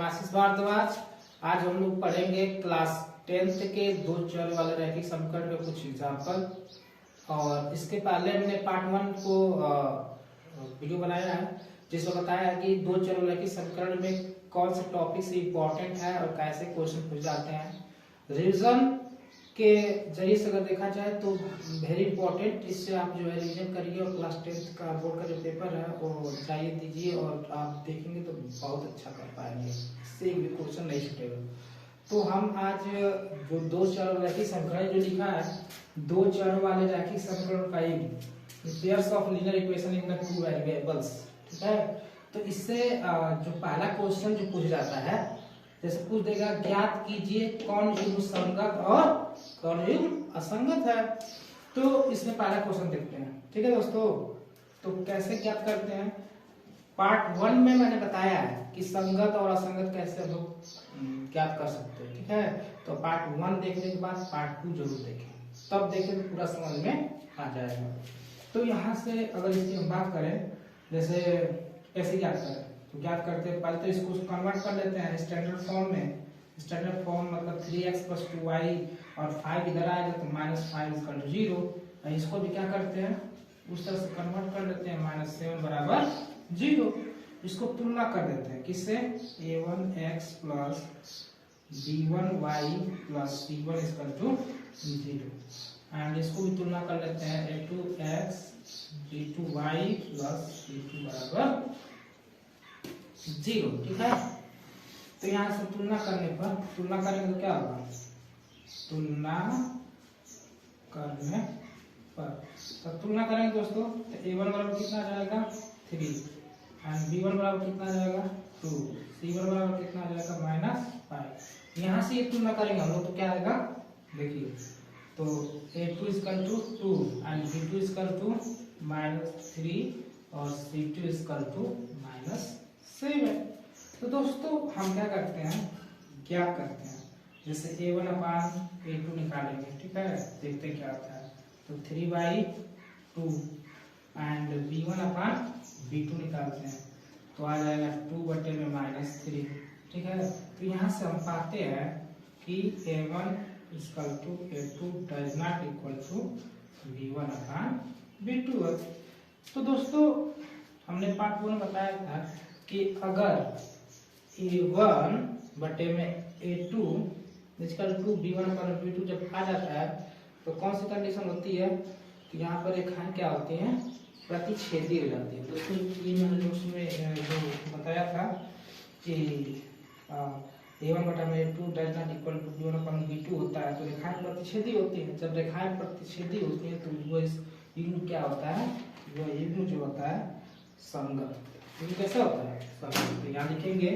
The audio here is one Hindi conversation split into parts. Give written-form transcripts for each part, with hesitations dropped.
आशीष भारद्वाज। आज हम लोग पढ़ेंगे क्लास 10th के दो चर वाले रैखिक समीकरण के कुछ एग्जाम्पल। और इसके पहले हमने पार्ट 1 को वीडियो बनाया है जिसमें बताया है कि दो चर वाले रैखिक समीकरण में कौन से टॉपिक से इम्पोर्टेंट है और कैसे क्वेश्चन पूछ जाते हैं। रिवीजन के जरिए से अगर देखा जाए तो वेरी इंपॉर्टेंट, इससे आप जो है रिवीजन करिए और क्लास 10th का बोर्ड का जो पेपर है वो जाइए दीजिए और आप देखेंगे तो बहुत अच्छा कर पाएंगे, इससे एक भी क्वेश्चन नहीं छूटेगा। तो हम आज जो दो चर रैखिक समीकरण जो लिखा है, दो चर वाले रैखिक समीकरण का pairs of linear equation in the two variables, ठीक है। तो इससे जो पहला क्वेश्चन जो पूछ जाता है, जैसे पूछ देगा ज्ञात कीजिए कौन युग्म संगत और कौन युग्म असंगत है। तो इसमें पहला क्वेश्चन देखते हैं, ठीक है दोस्तों। तो कैसे ज्ञात करते हैं, पार्ट 1 में मैंने बताया है कि संगत और असंगत कैसे हम लोग ज्ञात कर सकते हैं, ठीक है। तो पार्ट 1 देखने के बाद पार्ट 2 जरूर देखें, तब देखें तो पूरा समझ में आ जाएगा। तो यहाँ से अगर इसकी हम बात करें, जैसे कैसे ज्ञात करें, तो ज्ञात करते हैं पहले तो इसको कन्वर्ट कर लेते हैं स्टैंडर्ड फॉर्म में। स्टैंडर्ड फॉर्म मतलब 3x + 2y और 5 इधर आएगा तो -5 = 0। इसको भी क्या करते हैं उस तरह से कन्वर्ट कर लेते हैं, -7 = 0। इसको तुलना कर देते हैं किससे, a1x + b1y + c1 = 0। एंड इसको भी तुलना कर लेते हैं a2x b2y + c2 = 0, ठीक है। तो यहाँ से तुलना करने करेंगे तो क्या होगा, तुलना करने पर तो तुलना करेंगे दोस्तों तो a1 बराबर कितना आ जाएगा 3 एंड b1 बराबर कितना आ जाएगा 2, c1 बराबर कितना आ जाएगा -5। यहाँ से ये तुलना करेंगे हम लोग तो क्या आएगा देखिए, तो a2 = 2 एंड b2 = -3 और c2 = -7। तो दोस्तों हम क्या करते हैं, क्या करते हैं, जैसे a1/a2 निकालेंगे, ठीक है। देखते क्या होता है, तो 3/2 एंड b1/b2 निकालते हैं तो आ जाएगा 2/3, ठीक है। तो यहाँ से हम पाते हैं कि a1 = a2 does not equal to b1/b2। तो दोस्तों हमने पार्ट 1 में बताया था कि अगर a1 बटे में a2 = b1/b2 जब आ जाता है तो कौन सी कंडीशन होती है, तो यहाँ पर रेखाएं क्या होती हैं, प्रतिच्छेदी हो जाती है। दोस्तों ये मैंने नोट्स में जो बताया था कि a1/a2 does not equal to b1/b2 होता है, तो रेखाएं प्रतिच्छेदी होती हैं। जब रेखाएं प्रतिच्छेदी होती हैं तो वो युग्म क्या होता है, वो युग्म जो होता है संगत। युग्म कैसा होता है, संगत। तो यहाँ लिखेंगे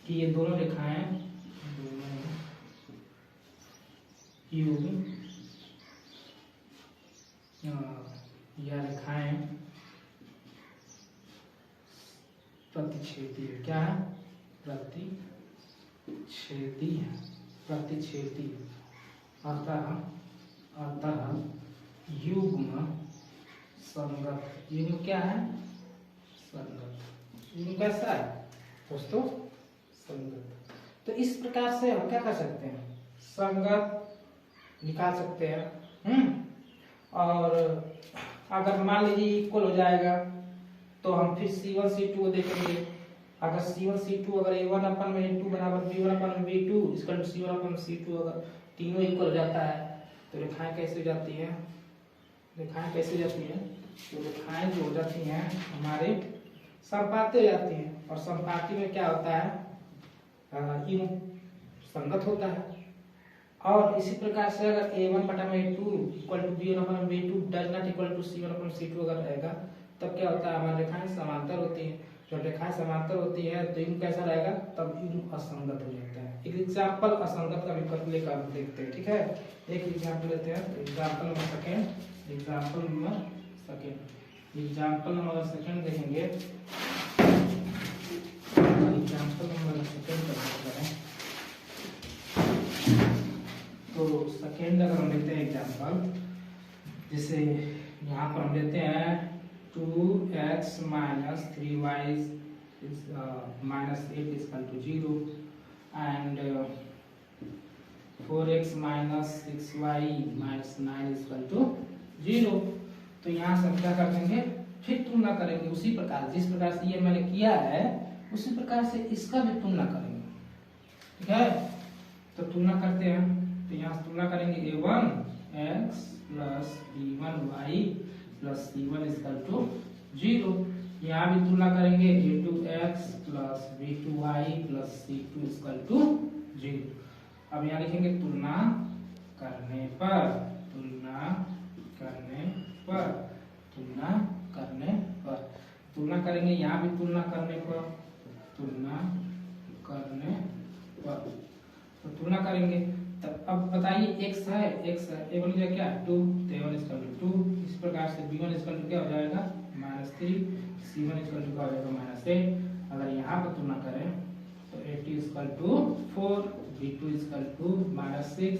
कि ये दोनों रेखाएं युग्म या रेखाएं प्रतिच्छेदी है। क्या है, प्रतिच्छेदी है, प्रतिच्छेदी। अतः युग्म संगत। युग्म क्या है, संगत। युग्म कैसा है दोस्तों, संगत। तो इस प्रकार से हम क्या कर सकते हैं, संगत निकाल सकते हैं। और अगर मान लीजिए इक्वल हो जाएगा तो हम फिर c1 c2 देखेंगे। अगर c1 c2 अगर a1/a2 बराबर b1/b2 = c1/c2 अगर तीनों इक्वल हो जाता है तो रेखाएं कैसे हो जाती हैं, रेखाएं कैसे हो जाती हैं, तो रेखाएं जो हो जाती हैं हमारे समपाती हो जाती हैं। और समपाती में क्या होता है, युग्म संगत होता है। और इसी प्रकार से अगर a1/a2 = b1/b2 does not equal to c1/c2 अगर रहेगा तब क्या होता है, हमारी रेखाएं समांतर होती हैं। जब रेखाएं समांतर होती है तो युग्म कैसा रहेगा, तब युग्म असंगत हो जाता है। एक एग्जांपल असंगत का विकल्प लेकर देखते हैं, ठीक है। एक एग्जांपल लेते हैं, एग्जांपल नंबर सेकंड देखेंगे। एग्जांपल नंबर सेकंड तो सेकेंड अगर हम लेते हैं एग्जांपल, जैसे यहाँ पर हम लेते हैं 2x - 3y minus 8 is equal to 0 and 4x minus 6y minus 9 is equal to 0। तो यहाँ से हम क्या कर देंगे, फिर तुलना करेंगे उसी प्रकार, जिस प्रकार से ये मैंने किया है उसी प्रकार से इसका भी तुलना करेंगे, ठीक है। तो तुलना करते हैं, तो यहाँ से तुलना करेंगे a1x plus b1y plus c1 is equal to 0। यहाँ भी तुलना करेंगे a2x plus b2y plus c2 is equal to 0। अब यहाँ लिखेंगे तुलना करने पर, तुलना करने पर, तुलना करने पर, तुलना करेंगे यहाँ भी तुलना करने पर, तुलना करने पर, तो तुलना करेंगे। तब अब बताइए x है, x है, a बन गया क्या 2, तो a1 is equal to 2। इस प्रकार से b1 is equal to क्या हो जाएगा -3, c1 is equal to क्या हो जाएगा -8। अगर यहाँ पर तुलना करें तो a2 is equal to 4, b2 is equal to -6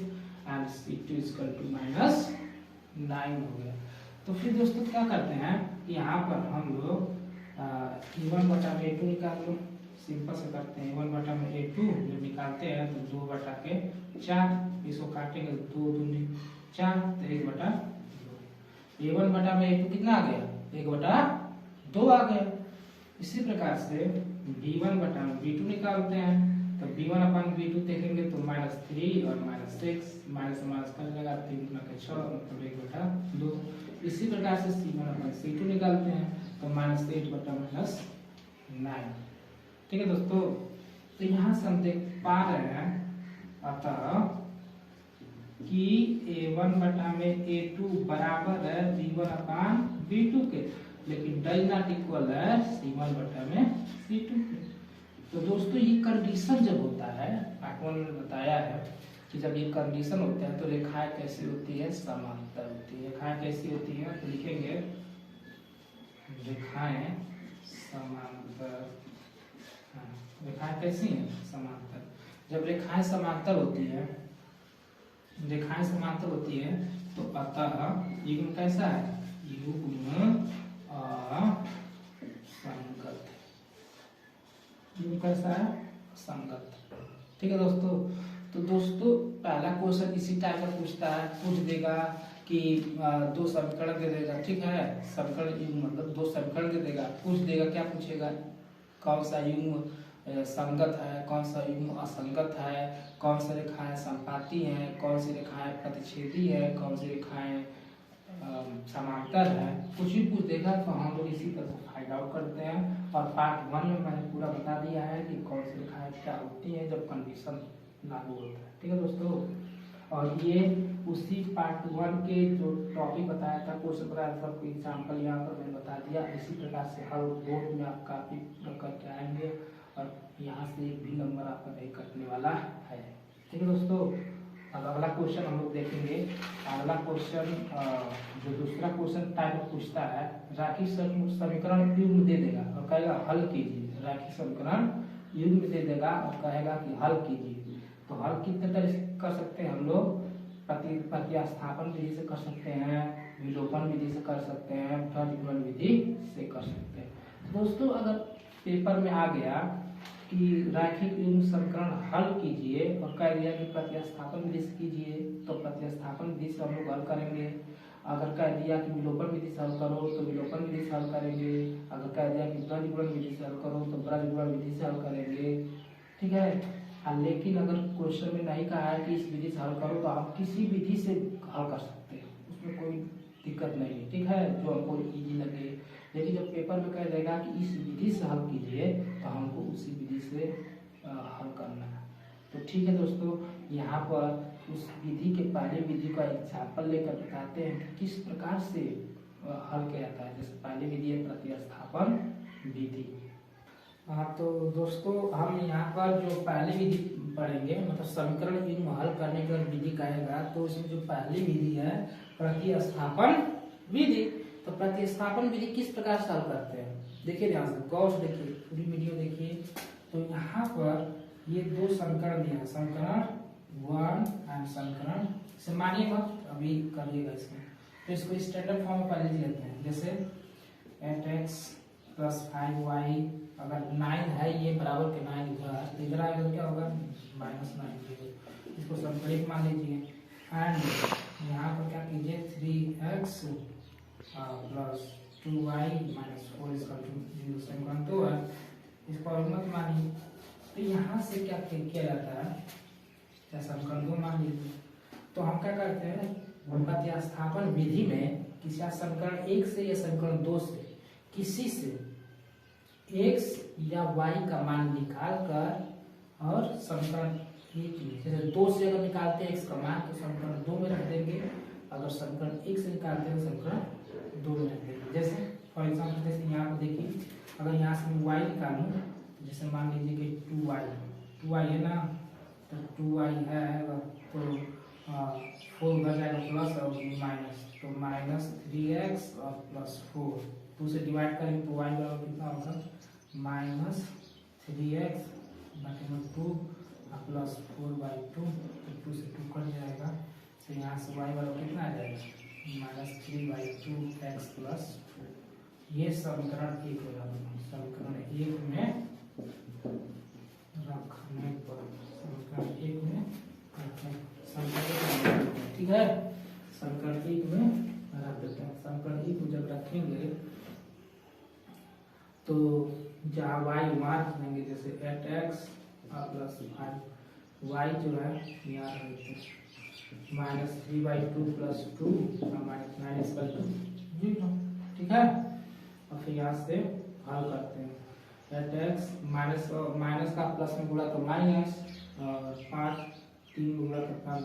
and c2 is equal to -9 हो गया। तो फिर दोस्तों क्या करते हैं, यहाँ पर हम लोग a1 बटा में a2 निकाल लो, सिंपल से करते हैं। 1 बटा में a2 जब निकालते हैं तो 2 बटा के 4, इसको काटेंगे 2 दूनी 4, तो 1 बटा 2। a1 बटा में a2 कितना आ गया, 1 बटा 2 आ गया। इसी प्रकार से b1 बटा में b2 निकालते हैं, तो b1 अपन b2 देखेंगे तो -3 और -6, माइनस माइनस कर लेगा 3 गुना के 6 मतलब 1 बटा 2। इसी प्रकार से c1 अपन c2 निकालते हैं तो -8 बटा -9, ठीक है दोस्तों। तो यहाँ से हम देख पा रहे हैं अतः कि a1 बटा में a2 बराबर है b1 अपान b2 के, लेकिन डज नॉट इक्वल है c1 बटा में c2 के। तो दोस्तों ये कंडीशन जब होता है, पार्ट 1 में बताया है कि जब ये कंडीशन होता है तो रेखाएं कैसी होती है, समांतर होती है। रेखाएं कैसी होती है तो लिखेंगे रेखाएं समांतर, रेखाएं कैसी हैं, समांतर। जब रेखाएं समांतर होती है, रेखाएं समांतर होती है तो अतः युग्म कैसा है, युग्म असंगत, युग्म कैसा है, संगत, ठीक है दोस्तों। तो दोस्तों पहला क्वेश्चन इसी टाइप का पूछता है, पूछ देगा कि 2 समीकरण दे देगा, ठीक है, समीकरण युग्म मतलब 2 समीकरण दे देगा, पूछ देगा क्या पूछेगा, कौन सा युग्म संगत है, कौन सा युग्म असंगत है, कौन सी रेखाएं संपाती हैं, कौन सी रेखाएं प्रतिच्छेदी है, कौन सी रेखाएं समांतर है, कुछ भी पूछ देगा। तो हम लोग इसी तरह से फाइंड आउट करते हैं। और पार्ट 1 में मैंने पूरा बता दिया है कि कौन सी रेखाएं क्या होती हैं जब कंडीशन लागू होता है, ठीक है दोस्तों। और ये उसी पार्ट 1 के जो टॉपिक बताया था, क्वेश्चन बताया था, कोई एग्जाम्पल यहाँ पर मैंने बता दिया। इसी प्रकार से हर बोर्ड में आप काफी करके आएंगे और यहाँ से एक भी नंबर आपका नहीं कटने वाला है, ठीक है दोस्तों। अब अगला क्वेश्चन हम लोग देखेंगे। अगला क्वेश्चन जो दूसरा क्वेश्चन टाइप में पूछता है, राखी समीकरण युग्म दे देगा और कहेगा हल कीजिए। राखी समीकरण युग्म दे देगा और कहेगा कि हल कीजिए। तो हल कितने तरह से कर सकते हैं हम लोग, प्रतिस्थापन विधि से कर सकते हैं, विलोपन विधि से कर सकते हैं, गुणन विधि से कर सकते हैं। तो दोस्तों अगर पेपर में आ गया कि रैखिक युग्म समीकरण हल कीजिए और कह दिया कि प्रतिस्थापन विधि से कीजिए, तो प्रतिस्थापन विधि से हम लोग हल करेंगे। अगर कह दिया कि विलोपन विधि से हल करो तो विलोपन विधि से हल करेंगे। अगर कह दिया कि ब्रजगुणन विधि से हल करो तो ब्रजगुणन विधि से हल करेंगे, ठीक है। लेकिन अगर क्वेश्चन में नहीं कहा है कि इस विधि से हल करो तो आप किसी विधि से हल कर सकते हैं, उसमें कोई दिक्कत नहीं है, ठीक है, जो हमको इजी लगे। लेकिन जब पेपर में कह देगा कि इस विधि से हल कीजिए तो हमको उसी विधि से हल करना है। तो ठीक है दोस्तों, यहाँ पर उस विधि के पहले विधि का एग्जाम्पल लेकर बताते हैं कि किस प्रकार से हल किया जाता है। जैसे पहली विधि है प्रतिस्थापन विधि। हाँ तो दोस्तों हम यहाँ पर जो पहली विधि पढ़ेंगे, मतलब समीकरण युग्म हल करने की विधि कहेगा, तो इसमें जो पहली विधि है प्रतिस्थापन विधि। तो प्रतिस्थापन विधि किस प्रकार से हल करते हैं, देखिए ध्यान से, गौर से देखिए, पूरी वीडियो देखिए। तो यहाँ पर ये 2 समीकरण दिया है, समीकरण 1 एंड समीकरण, इसे मानिए मत, अभी करिएगा इसमें। तो इसको स्टैंडर्ड फॉर्म में पहले लिख लेते हैं, जैसे 8x + 5y अगर 9 है ये बराबर के 9 इधर, तो इधर आएगा तो क्या होगा -9, इसको संकलित मान लीजिए। एंड यहाँ पर क्या कीजिए 3x प्लस 2y माइनस 4 0 समीकरण 2 है, इसको और मत मानिए। तो यहाँ से क्या किया जाता है, या समीकरण 2 मान लीजिए। तो हम क्या करते हैं, प्रतिस्थापन विधि में किसी समीकरण 1 से या समीकरण 2 से किसी से x या y का मान निकाल कर और समीकरण जैसे 2 से अगर निकालते हैं x का मान तो समीकरण 2 में रख देंगे, अगर समीकरण 1 से निकालते हैं तो समीकरण 2 में रख देंगे। जैसे फॉर एग्जाम्पल जैसे यहाँ पर देखिए, अगर यहाँ से मैं y निकालूँ, जैसे मान लीजिए कि 2y है ना, तो 2y है तो 4 उधर जाएगा प्लस और माइनस, तो -3x और +4, 2 से डिवाइड करेंगे तो y बराबर कितना होगा -3x बटे 2 प्लस 4/2, तो 2 से 2 कट जाएगा, तो यहाँ से y बराबर कितना आ जाएगा -3/2x + 4। ये समीकरण 1 हो जाएगा। समीकरण 1 में रखने पर समीकरण 1 में समीकरण, ठीक है, समीकरण 1 में रख देते हैं। समीकरण 1 को जब रखेंगे तो जहाँ y मान लेंगे, जैसे 8x प्लस 5y जो है यहाँ रखते हैं -3/2 + 2 -9/2 0, ठीक है। और फिर यहाँ से हल करते हैं, 8x माइनस का प्लस में गुणा तो माइनस, और 5 3 गुणा तो 5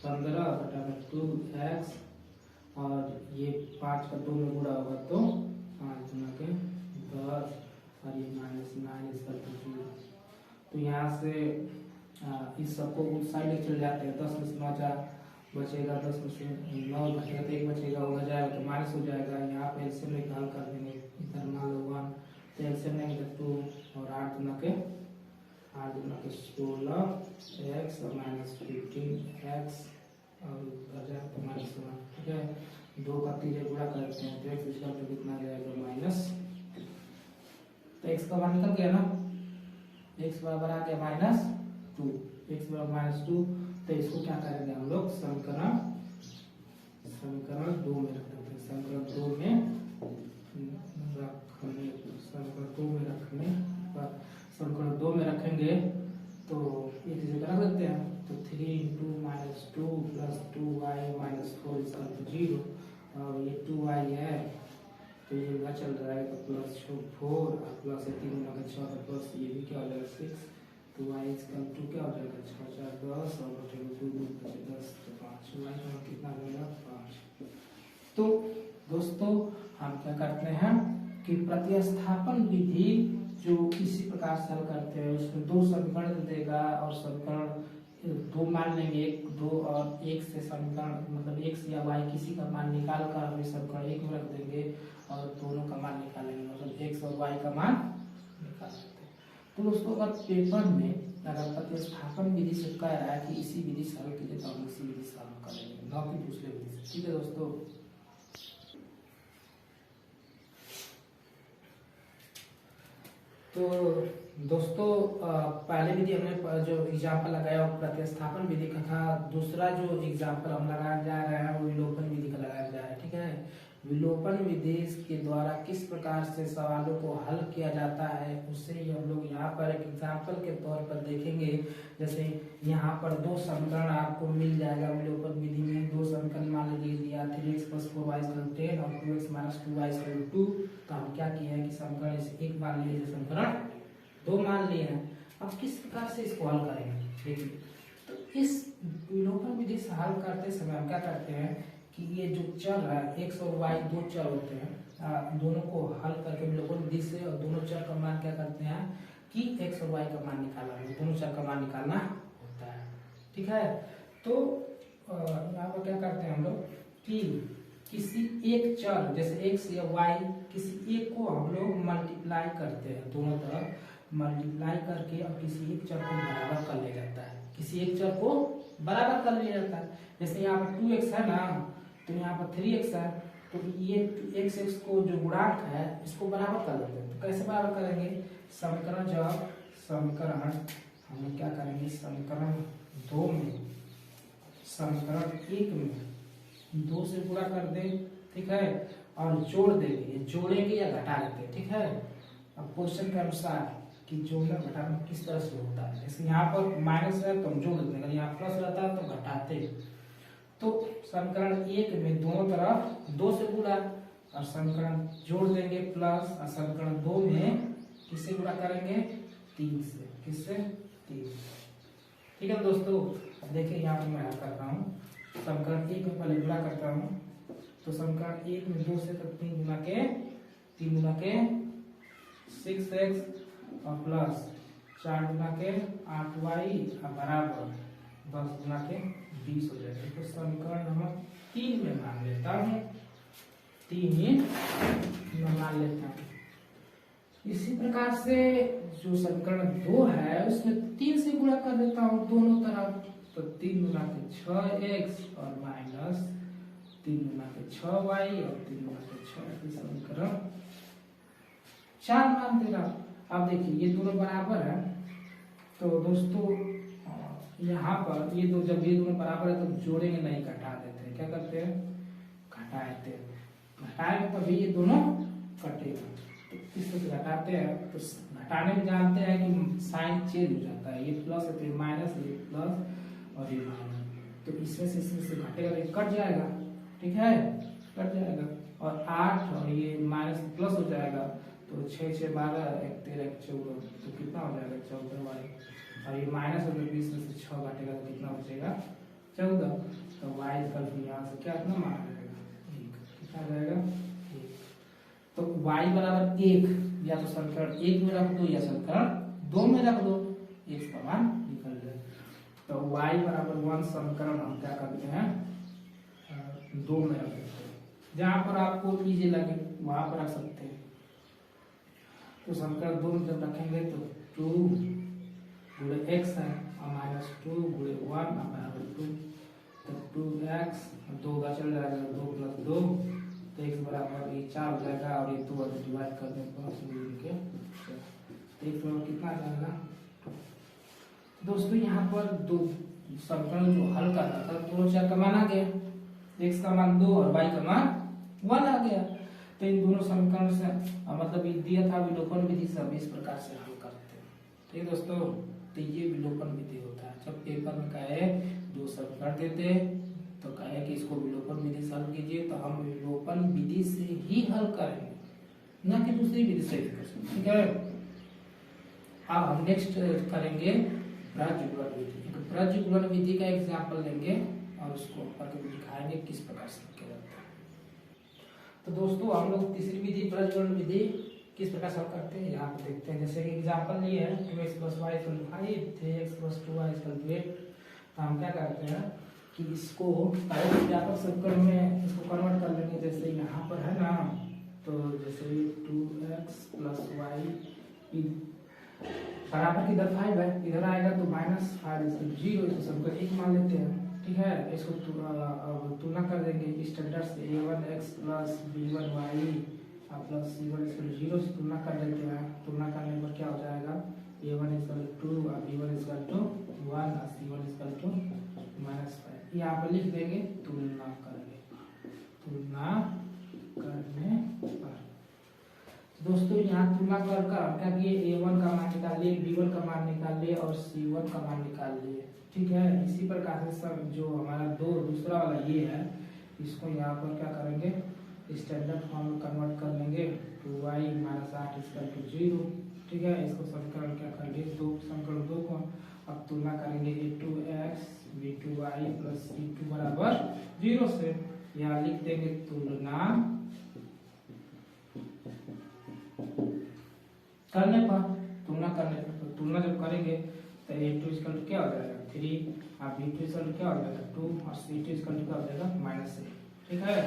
15 बटा 2x, और ये 5 का 2 में गुणा होगा तो 5 गुणा के 10, और ये -9/2। तो यहाँ से इस सबको उस साइड चले जाते हैं, 10 में से 9 बचेगा, 10 में से 9 बचेगा तो 1 बचेगा, उधर जाएगा तो माइनस हो जाएगा। यहाँ पे एलसीएम लेके हल कर देंगे, इधर मान लो 1, तो एलसीएम लेंगे 2 और 8 गुना के 16x और -15x, और उधर जाएगा तो -1, ठीक है। 2 का 3 गुणा करते हैं तो x इसका तो कितना जाएगा माइनस, तो x का मान निकल गया ना, x बराबर आ गया -2, x बराबर -2, तो इसको क्या करेंगे हम लोग समीकरण 2 में रख देते हैं। समीकरण 2 में रखेंगे तो एक जगह रख देते हैं, तो 3 × -2 + 2y - 4 = 0, और ये 2y है तो ये उधर चल रहा है तो +4 और प्लस 3 × 6 तो प्लस ये भी क्या हो जाएगा 6, तो y = क्या हो जाएगा 6 × 4 = 10 और 2 × 2 = 10, तो 5, y का कितना बनेगा 5। तो दोस्तों हम क्या करते हैं कि प्रतिस्थापन विधि जो इसी प्रकार से हल करते हैं, उसमें 2 समीकरण देगा और समीकरण 2 मान लेंगे, 1 2 और 1 से समीकरण मतलब x या y किसी का मान निकाल कर हम समीकरण 1 में रख देंगे और दोनों का मान निकालेंगे, मतलब x और y का मान निकाल सकते हैं। तो दोस्तों अगर पेपर में अगर प्रतिस्थापन विधि से कह रहा है कि इसी विधि से हल कीजिए तो हम इसी विधि से हल करेंगे, ना कि दूसरे विधि से, ठीक है दोस्तों। तो दोस्तों पहले विधि हमने जो एग्जाम्पल लगाया वो प्रतिस्थापन विधि का था, दूसरा जो एग्जाम्पल हम लगाया जा रहा है वो विलोपन विधि का लगाया जा रहा है, ठीक है। विलोपन विधि के द्वारा किस प्रकार से सवालों को हल किया जाता है उससे ही हम लोग यहाँ पर एक एग्जाम्पल के तौर पर देखेंगे। जैसे यहाँ पर 2 समीकरण आपको मिल जाएगा विलोपन विधि में, 2 समीकरण मान लीजिए दिया 3x + 4y = 10 और 2x - 2y = 2, तो हम क्या किए हैं कि समीकरण इसे 1 मान लिए, समीकरण 2 मान लिए हैं। अब किस प्रकार से इसको हल करेंगे देखिए, तो इस विलोपन विधि से हल करते समय हम क्या करते हैं कि ये जो चर है x और y 2 चर होते हैं, दोनों को हल करके विलोपन विधि से और दोनों चर का मान क्या करते हैं कि x और y का मान निकालना है, दोनों चर का मान निकालना होता है, ठीक है। तो यहाँ पर क्या करते हैं हम लोग कि किसी एक चर जैसे x या y किसी एक को हम लोग मल्टीप्लाई करते हैं, दोनों तरफ मल्टीप्लाई करके और किसी एक चर को बराबर कर लिया जाता है, किसी एक चर को बराबर कर लिया जाता है। जैसे यहाँ पर 2x है ना, तो यहाँ पर 3x है, तो ये x x को जो गुणांक है इसको बराबर कर देते हैं। तो कैसे बराबर करेंगे, समीकरण हम क्या करेंगे, समीकरण 2 में समीकरण 1 में 2 से गुणा कर दे, ठीक है, और जोड़ देंगे, जोड़ेंगे या घटा लेते हैं, ठीक है। अब क्वेश्चन के अनुसार कि जोड़ना घटाना किस तरह से होता है, जैसे यहाँ पर माइनस है तो हम जोड़ देते हैं, अगर यहाँ प्लस रहता है तो घटाते। तो समीकरण 1 में दोनों तरफ 2 से गुणा और समीकरण जोड़ देंगे प्लस, और समीकरण 2 में किससे गुणा करेंगे, 3 से, किससे, 3। ठीक है दोस्तों, अब देखिए यहाँ पर मैं हल करता हूँ। समीकरण 1 में पहले गुणा करता हूँ, तो समीकरण 1 में 2 से तो 3 गुना के 6x और प्लस 4 गुना के 8y और बराबर 10 गुना के 20 हो जाएगा। तो समीकरण नंबर 3 में मान लेता हूँ, 3 में मान लेता हूँ। इसी प्रकार से जो समीकरण 2 है उसमें 3 से गुणा कर देता हूँ दोनों तरफ, तो 3 गुना के 6x और माइनस 3 गुना के 6y और 3 गुना के 6, समीकरण 4 मान दे रहा। अब देखिए ये दोनों बराबर है, तो दोस्तों यहाँ पर ये दो, जब ये दोनों बराबर है तो जोड़ेंगे नहीं, घटा देते हैं। क्या करते हैं, घटा देते हैं, घटाएंगे तभी ये दोनों कटेगा। तो किस तरह से घटाते हैं, तो घटाने में जानते हैं कि साइन चेंज हो जाता है, ये प्लस है तो ये माइनस, ये प्लस और ये माइनस, तो इसमें से घटेगा तो ये कट जाएगा, ठीक है, कट जाएगा। और 8 और ये माइनस प्लस हो जाएगा, तो 6 6 12 1 13 14, तो कितना हो जाएगा 14y, और ये माइनस होकर 20 में से 6 घटेगा तो कितना बचेगा 14। तो y इक्वल टू यहाँ से क्या इतना मान जाएगा 1, कितना जाएगा 1। तो y बराबर 1 या तो समीकरण 1 में रख दो या समीकरण 2 में रख दो, x का मान निकल जाए। तो y बराबर 1 समीकरण हम क्या करते हैं 2 में रख देते हैं, जहां पर आपको इजी लगे वहां पर रख सकते हैं। तो समीकरण 2 में जब रखेंगे तो 2 गुणे x है और माइनस 2 गुणे 1 बराबर 2, तो 2x 2 का चल जाएगा, 2 प्लस 2 तो x बराबर ये 4 हो जाएगा, और ये 2 से डिवाइड कर दें तो x बराबर कितना आ जाएगा। दोस्तों यहाँ पर दो समीकरण जो हल कर रहा था दोनों चर का मान आ गया, x का मान 2 और y का मान 1 आ गया। तो इन दोनों समीकरण से मतलब दिया था विलोपन विधि से हम इस प्रकार से हल करते हैं। ठीक है दोस्तों, तो ये विलोपन विधि होता है। जब पेपर में कहे दो समीकरण देते तो कहे कि इसको विलोपन विधि से हल कीजिए, तो हम विलोपन विधि से ही हल करेंगे, न कि दूसरी विधि से भी कर सकते। ठीक है, अब हम नेक्स्ट करेंगे प्रज्वलन विधि। प्रज्वलन विधि का एग्जाम्पल लेंगे और उसको करके दिखाएंगे किस प्रकार से किया जाता है। तो दोस्तों हम लोग तीसरी विधि प्रज्वलन विधि किस प्रकार से करते हैं यहाँ पे देखते हैं। जैसे कि एग्जाम्पल ये है 2x + y = 5, 3x + 2y = 8। तो हम क्या करते हैं कि इसको व्यापक समीकरण में इसको कन्वर्ट कर लेंगे। जैसे यहाँ पर है ना, तो जैसे 2x + y बराबर इधर 5 है, इधर आएगा तो -5 = 0, तो समीकरण 1 मान लेते हैं। ठीक है, इसको तुलना कर देंगे स्टैंडर्ड से a1x + b1y प्लस c1 = 0 से तुलना कर लेते हैं। तुलना करने पर क्या हो जाएगा, a1 = 2 और b1 = 1 और c1 = -5। यहाँ पर लिख देंगे तुलना करने पर। दोस्तों यहाँ तुलना कर क्या किए, a1 का मान निकाल लिए, b1 का मान निकाल लिए और c1 का मान निकाल लिए। ठीक है, इसी प्रकार से सब जो हमारा दूसरा वाला ये है, इसको यहाँ पर क्या करेंगे स्टैंडर्ड फॉर्म में कन्वर्ट कर लेंगे। 2y - 8 = 0। ठीक है, इसको समीकरण क्या करेंगे, समीकरण 2 को अब तुलना करेंगे a2x b2y + c2 = 0 से। यहाँ लिख देंगे तुलना करने पर तो तुलना जब करेंगे तो a2 क्या हो जाएगा 3 और b2 क्या हो जाएगा 2 और c2 क्या हो जाएगा -8। ठीक है,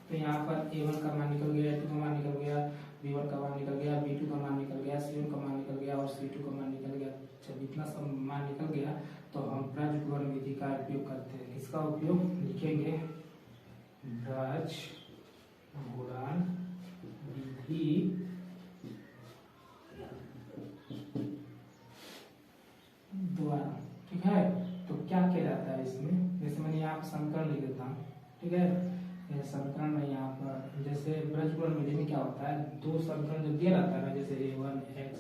तो यहाँ पर a1 का मान निकल गया, a2 का मान निकल गया, b1 का मान निकल गया, b2 का मान निकल गया, c1 का मान निकल गया और c2 का मान निकल गया। जब इतना सब मान निकल गया तो हम प्रज्वलन विधि का उपयोग करते हैं। इसका उपयोग लिखेंगे गुणन विधि द्वारा। ठीक है, तो क्या किया जाता है इसमें, जैसे मैंने यहाँ पर समीकरण लिख देता हूँ। ठीक है, यह समीकरण में यहाँ पर जैसे ब्रज गुणन विधि में क्या होता है, दो समीकरण जब दिया रहता है ना, जैसे a1x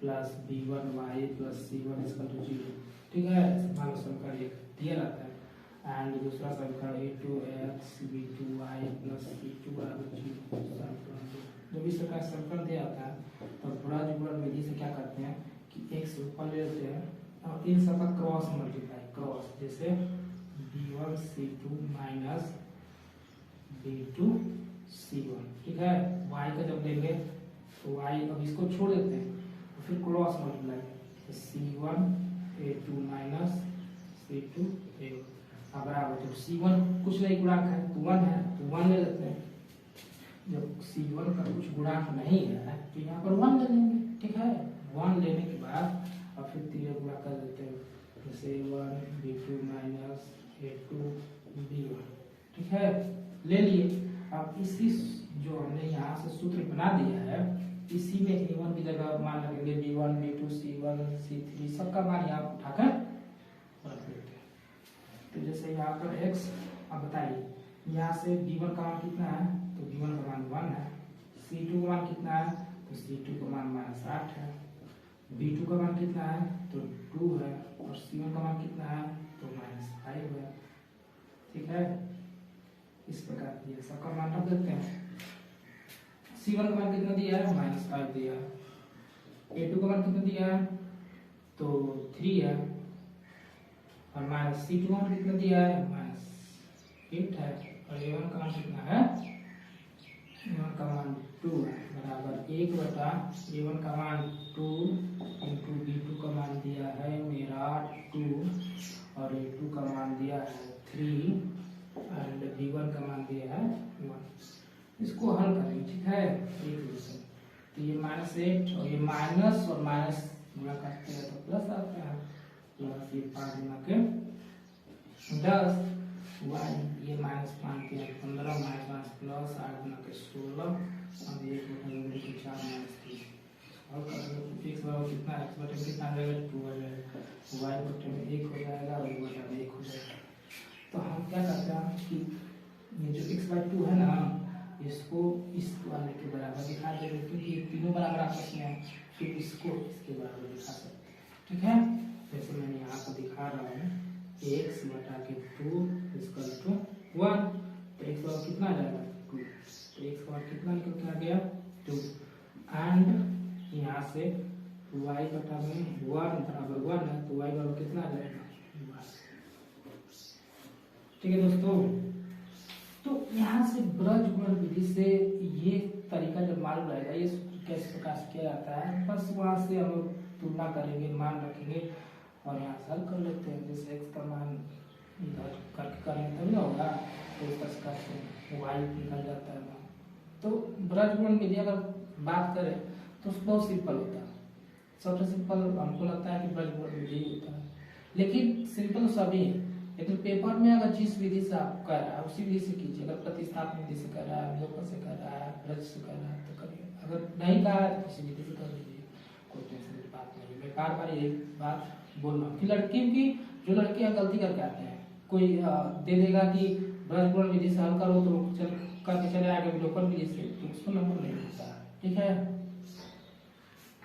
plus b1y plus c1 equal to 0। ठीक है, मान लो समीकरण एक दिया रहता है एंड दूसरा समीकरण a2x b2y प्लस c2 बराबर 0। जब इस प्रकार समीकरण दिया जाता है तो ब्रज गुणन विधि से क्या करते हैं कि x ऊपर ले लेते हैं और इन सबका क्रॉस मल्टीप्लाई, क्रॉस जैसे b1 c2 minus b2 c1। ठीक है, y का जब लेंगे तो y अब इसको छोड़ देते हैं तो फिर cross multiply c1 a2 minus c2 a1 बराबर, जब c1 कुछ नहीं गुणांक है तो 1 है तो 1 ले लेते हैं। जब c1 का कुछ गुणांक नहीं है तो यहाँ पर 1 ले लेंगे। ठीक है, 1 लेने के बाद और फिर तीनों गुणा कर देते हैं, जैसे 1 b2 माइनस a2 b1। ठीक है, ले लिए। अब इसी जो हमने यहाँ से सूत्र बना दिया है, इसी में a1 की जगह मान लगेंगे b1 b2 c1 c3 सबका मान यहाँ उठाकर रख देते हैं। तो जैसे यहाँ पर x, अब बताइए यहाँ से b1 का मान कितना है, तो b1 का मान 1 है, c2 का मान कितना है, तो c2 का मान -8 है, b2 का मान कितना है तो 2 है और c1 का मान कितना है तो -5 है। ठीक है, इस प्रकार ये सबका मान रख देते हैं। c1 का मान कितना दिया है, -5 दिया है, a2 का मान कितना दिया है तो 3 है और c2 का मान कितना दिया है -8 है और a1 का मान कितना है, a1 का मान 2 है बराबर 1 बटा a1 का मान 2 इंटू b2 का मान दिया है मेरा 2 और a2 का मान दिया है 3 एंड b1 का मान दिया है 1। इसको हल करेंगे। ठीक है, तो ये -8 और ये माइनस और माइनस गुणा करते हैं तो प्लस आता है, प्लस ये 5 गुणा के 10 y, ये -5 के 15 माइनस प्लस 8 गुणा के 16 और ये 4 -3 और करेंगे x बराबर कितना, x बटे में कितना आ जाएगा 2 आ जाएगा, y बटे में 1 हो जाएगा और y बटे में 1 हो जाएगा। तो हम क्या करते हैं कि ये जो x/2 है ना, इसको इस वाले के बराबर दिखा देंगे क्योंकि ये तीनों बराबर आपस में है, फिर इसको इसके बराबर दिखा सकते हैं। ठीक है, जैसे मैंने यहाँ पर दिखा रहा हूँ x बटा के 2 इक्वल टू 1, तो x बराबर कितना आ जाएगा 2, तो x बराबर कितना निकल के आ गया 2 एंड यहाँ से y बटा में 1 बराबर 1 है तो y बराबर कितना आ जाएगा 1। ठीक है दोस्तों, तो यहाँ से ब्रज गुणन विधि से ये तरीका जब मालूम रहेगा ये कैसे प्रकार से किया जाता है, बस वहाँ से हम लोग तुलना करेंगे, मान रखेंगे और यहाँ से हल कर लेते हैं। जैसे x का मान इधर करके करेंगे तभी ना होगा, तो इस तरह से y निकल जाता है। तो ब्रज गुणन विधि अगर बात करें तो बहुत सिंपल होता है, सबसे सिंपल हमको लगता है कि ब्रज गुणन विधि होता है, लेकिन सिंपल सभी है। लेकिन पेपर में अगर जिस विधि से आप कर रहा है उसी विधि से कीजिए। अगर प्रतिस्थापन विधि से कर रहा है, अवलोकन से कर रहा है, ब्रज से कर रहा है तो करिए, अगर नहीं कर रहा है तो किसी विधि से कर लीजिए, कोई टेंशन की बात नहीं। मैं बार बार ये बात बोल रहा हूँ कि लड़कियों की जो लड़कियां गलती करके आते हैं, कोई दे देगा कि ब्रज गुणन विधि से हल करो तो चल करके चले आगे अवलोकन विधि से, तो उसको नंबर नहीं मिलता है। ठीक है।